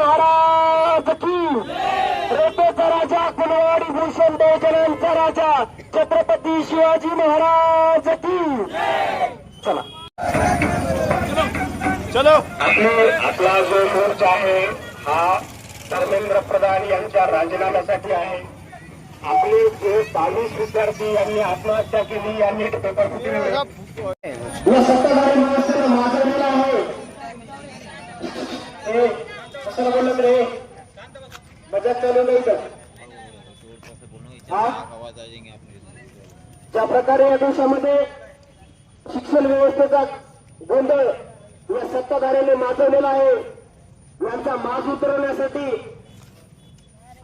महाराज की, रेपेचा राजा कुलवाडी भूषण देवजनांचा राजा छत्रपती शिवाजी महाराज की. चला चलो. आपला जो मोर्चा आहे हा धर्मेंद्र प्रधान यांच्या राजीनाम्यासाठी आहे. आपले जे 22 विद्यार्थी यांनी आत्महत्या केली यांनी पेपर फुटविले या सत्ताधारी माणसाला मागवलेला आहे. हे कसं बोलत रे, मजाक चालू नाही का? ज्या प्रकारे या देशामध्ये शिक्षण व्यवस्थेचा गोंधळ या सत्ताधाऱ्याने माजवलेला आहे, यांचा माज उतरवण्यासाठी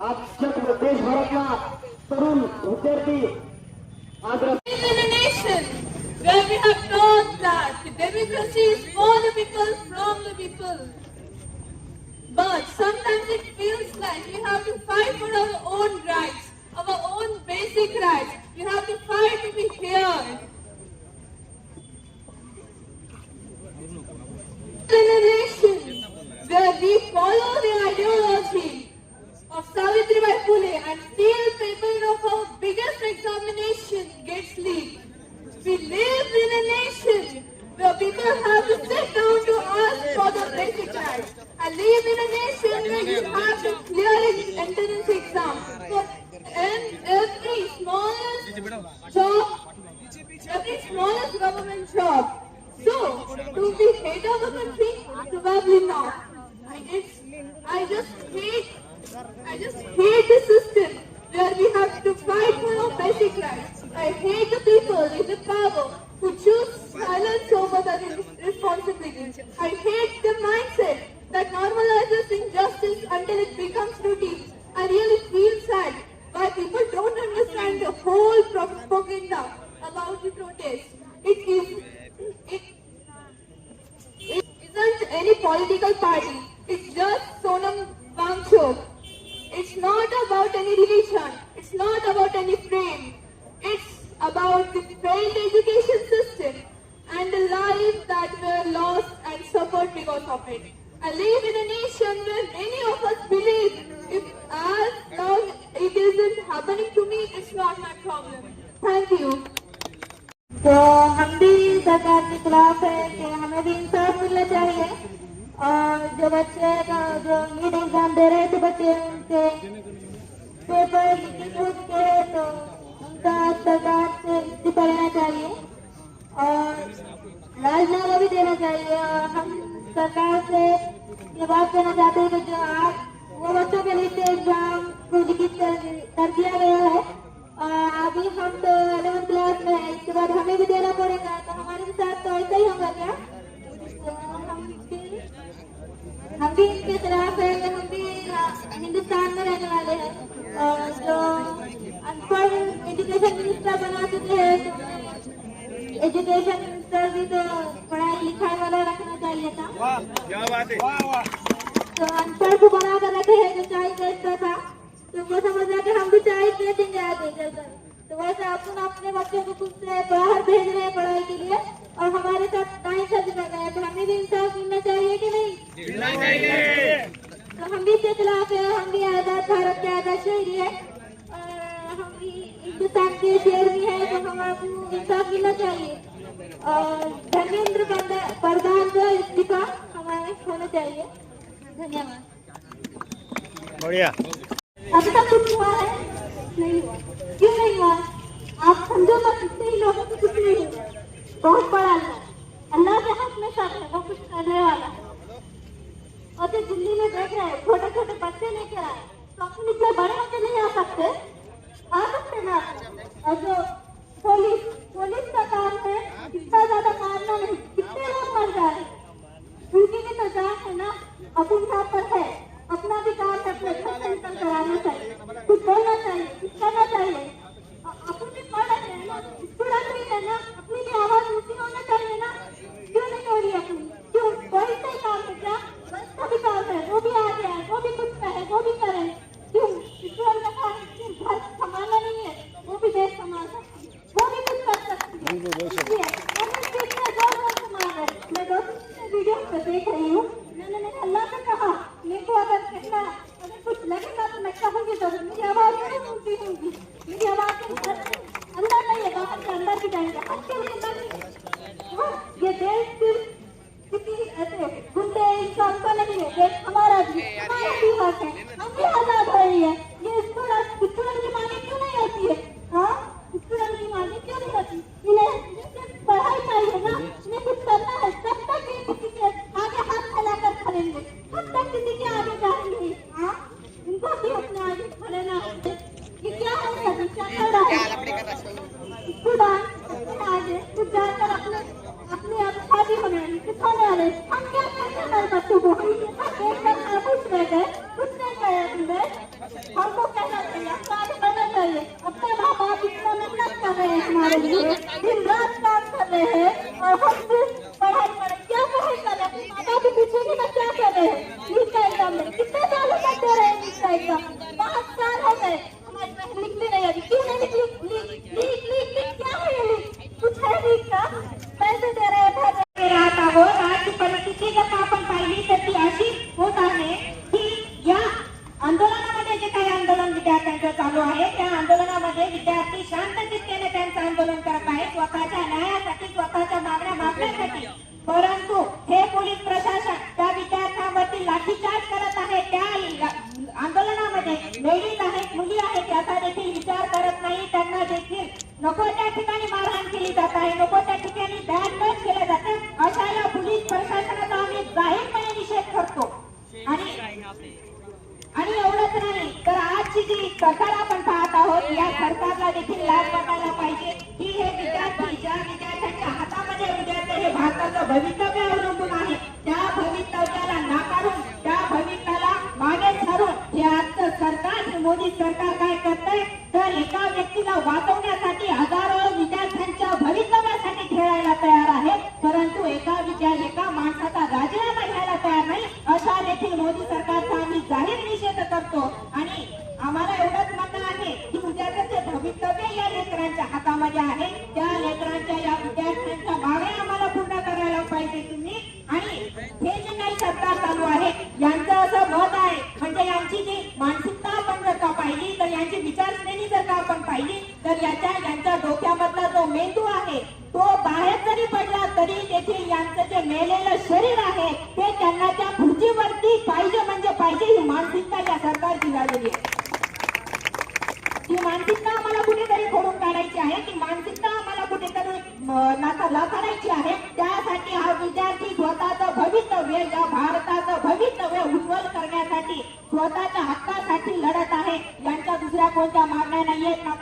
आज देशभरातला तरुण विद्यार्थी आज where we have taught that democracy is for the people, from the people. But sometimes it feels like we have to fight for our own rights, our own basic rights. We have to fight to be heard. In a nation where we follow the ideology of Savitribai Phule and still paper of our biggest examination gets leaked. We live in a nation where people have to sit down to ask for the basic rights. I live in a nation where you have to clear an entrance exam for every smallest job, every smallest government job. So, do we hate our country? Probably not. I just hate the system where we have to fight for our basic rights. I hate the people in the power who choose silence over the responsibility. I hate the mindset that normalizes injustice until it becomes routine. I really feel sad why people don't understand the whole propaganda about the protest. It isn't any political party. It's just Sonam Wangchuk. It's not about any religion. It's not about any frame. It's about the failed education system and the lives that were lost and suffered because of it. I live in a nation where many of us believe if as long it isn't happening to me, it's not my problem. Thank you. तो हम भी सरकार के खिलाफ है कि हमें भी इंसाफ मिलना चाहिए और जो बच्चे जो नीट एग्जाम दे रहे थे बच्चे उनके पेपर लीकेज हो चुके हैं तो उनका सरकार से इस्तीफा लेना चाहिए और राजीनामा भी देना चाहिए। और हम सरकार से ये बात कहना चाहते हैं कि जो आज वो बच्चों के लिए एग्जाम को लिखित कर दिया गया है अभी हम तो 11th क्लास में है, इसके बाद हमें भी देना पड़ेगा तो हमारे साथ तो ऐसा ही होगा क्या? तो हम भी इसके खिलाफ है कि हम भी हिंदुस्तान में रहने वाले हैं और जो अनपढ़ एजुकेशन मिनिस्टर बना चुके हैं तो एजुकेशन मिनिस्टर भी तो पढ़ाई लिखाई वाला रखना चाहिए था। क्या बात है? तो अनपढ़ को बना कर रखे हैं जो चाय बेचता था तो वो समझ रहा कि हम भी चाय बेचेंगे आगे चलकर। तो वैसे अपन अपने बच्चों को खुद से बाहर भेज रहे हैं पढ़ाई के लिए और हमारे साथ टाइम सर्च कर रहे हैं तो हमें भी इंसाफ मिलना चाहिए कि नहीं? मिलना चाहिए। तो हम भी इसके खिलाफ है, हम भी आजाद भारत के आजाद शहरी है और हम भी हिंदुस्तान के शेर भी है तो हमारे इंसाफ मिलना चाहिए और धर्मेंद्र प्रधान का इस्तीफा हमारे होना चाहिए। धन्यवाद। बढ़िया। अभी तक कुछ हुआ है? नहीं हुआ। क्यों नहीं हुआ? आप समझो मत, इतने ही लोगों को कुछ नहीं हुआ। बहुत बड़ा अल्लाह के हाथ में सब है, वो कुछ करने वाला है। और जो दिल्ली में देख रहे हैं छोटे छोटे बच्चे लेकर आए तो अपन इतने बड़े होकर नहीं आ सकते? आ सकते ना। और जो पुलिस का काम है इतना ज्यादा मारना नहीं, कितने लोग मर जाए उनकी भी तो जान है ना। अपन यहाँ पर है, अपना भी काम है, अपने घर से निकल कर आना चाहिए, कुछ बोलना चाहिए, कुछ करना चाहिए। अपन भी पढ़ रहे हैं ना, स्टूडेंट भी है ना, अपनी भी आवाज ऊंची होना चाहिए ना। क्यों नहीं हो रही अपनी? क्यों? कोई से काम है क्या? बस का भी काम है, वो भी आ गया है, वो भी कुछ कहे, वो भी करे। क्यों? ईश्वर ने कहा घर संभालना नहीं है, वो भी देश संभाल सकती है, वो भी कुछ कर सकती है। मैं 2 वीडियो पे देख रही हूँ, मैंने अल्लाह से कहा मेरे को अगर करूँ, मुझे आवाज नहीं सुनती होगी, मुझे आवाज अंदर नहीं है, बाहर के अंदर भी जाएंगे, हम क्यों नहीं अंदर? हाँ, ये देश सिर्फ किसी ऐसे गुंडे इंसान का नहीं है, देश हमारा भी हक है, हम भी आजाद हो रही है। ये स्टूडेंट की मांगे क्यों नहीं होती है? हाँ, स्टूडेंट की मांगे क्यों नहीं होती? इन्हें पढ़ाई चाहिए ना, इन्हें कुछ करना है, तब तक ये किसी के आगे हाथ फैलाकर खड़ेंगे, तब तक किसी के आगे जाएंगे। हाँ, इनको भी अपने आगे खड़े ना होते। ये क्या है सभी, क्या कर रहा है स्टूडेंट? आगे कुछ जाकर अपने आप शादी होने वाले, हम क्या करते हैं बच्चों को? कुछ रह गए, कुछ नहीं कहे तुमने, हमको कहना चाहिए, आगे बढ़ना चाहिए। अपने माँ बाप इतना मेहनत कर रहे हैं हमारे लिए, दिन रात काम कर रहे हैं, और हम सिर्फ पढ़ाई क्या पढ़ाई कर रहे हैं? माँ बाप भी पूछेंगे ना क्या कर रहे हैं नीट का एग्जाम में? कितने सालों तक दे रहे हैं नीट का एग्जाम? 5 साल हो गए, हमारी बहन लिखने नहीं आती, क्यों नहीं लिखी? लीक क्या है ये लीक? कुछ है लीक का? पैसे दे रहे हैं, राहता हो राज्य परिस्थिती जर आपण पाहिली तर ती अशी होत आहे की या आंदोलनामध्ये जे काही आंदोलन विद्यार्थ्यांचं चालू आहे त्या आंदोलनामध्ये विद्यार्थी शांतचित्तेने त्यांचं आंदोलन करत आहेत स्वतःच्या न्यायासाठी, स्वतःच्या मागण्या मागण्यासाठी, परंतु हे पोलीस प्रशासन त्या विद्यार्थ्यांवरती लाठीचार्ज करत आहे। त्या आंदोलनामध्ये लेडीज आहेत, मुली आहेत, याचा देखील विचार करत नाही। त्यांना देखील नको त्या ठिकाणी मारहाण केली जात आहे, नको त्या ठिकाणी बॅन टच केले जाते। अशाला पोलीस प्रशासनाचा आम्ही जाहीरपणे निषेध करतो। आणि एवढंच नाही तर आजची जी सरकार आपण पाहत आहोत, या सरकारला देखील लाज वाटायला पाहिजे की हे विद्यार्थी, ज्या विद्यार्थ्यांच्या हातामध्ये विद्यार्थी हे भारताचं भवितव्य अवलंबून आहे, त्या भवितव्याला नाकारून, त्या भविष्याला मागे सारून हे आजचं सरकार, मोदी सरकार काय करतंय तर एका व्यक्तीला वाचवण्यासाठी हजारो विद्यार्थ्यांच्या भवितव्यासाठी खेळायला तयार आहे, परंतु एका माणसाचा राजीनामा घ्यायला तयार नाही। अशा देखील मोदी सरकारचा आम्ही जाहीर निषेध करतो। आणि आम्हाला एवढंच म्हणणं आहे की उद्याचं जे भवितव्य या लेकरांच्या हातामध्ये आहे, त्या लेकरांच्या, या विद्यार्थ्यांच्या मागण्या आम्हाला पूर्ण करायला पाहिजे तुम्ही। आणि हे जे काही सरकार चालू आहे यांचं असं मत आहे, म्हणजे यांची जी मानसिकता आपण जर का पाहिली तर, यांची विचारश्रेणी जर का आपण पाहिली तर, यांच्या डोक्यामधला जो मेंदू आहे तो बाहेर जरी पडला तरी देखील यांचं जे मेलेलं शरीर आहे ते त्यांना त्या खुर्चीवरती पाहिजे म्हणजे पाहिजे, ही मानसिकता या सरकारची झालेली आहे। ती मानसिकता आम्हाला कुठेतरी खोडून काढायची आहे, ती मानसिकता आम्हाला कुठेतरी नाकारायची आहे। त्यासाठी हा विद्यार्थी स्वतःचं भवितव्य, या भारताचं भवितव्य उज्ज्वल करण्यासाठी, स्वतःच्या हक्कासाठी लढत आहे। यांच्या दुसऱ्या कोणत्या मागण्या नाहीयेत ना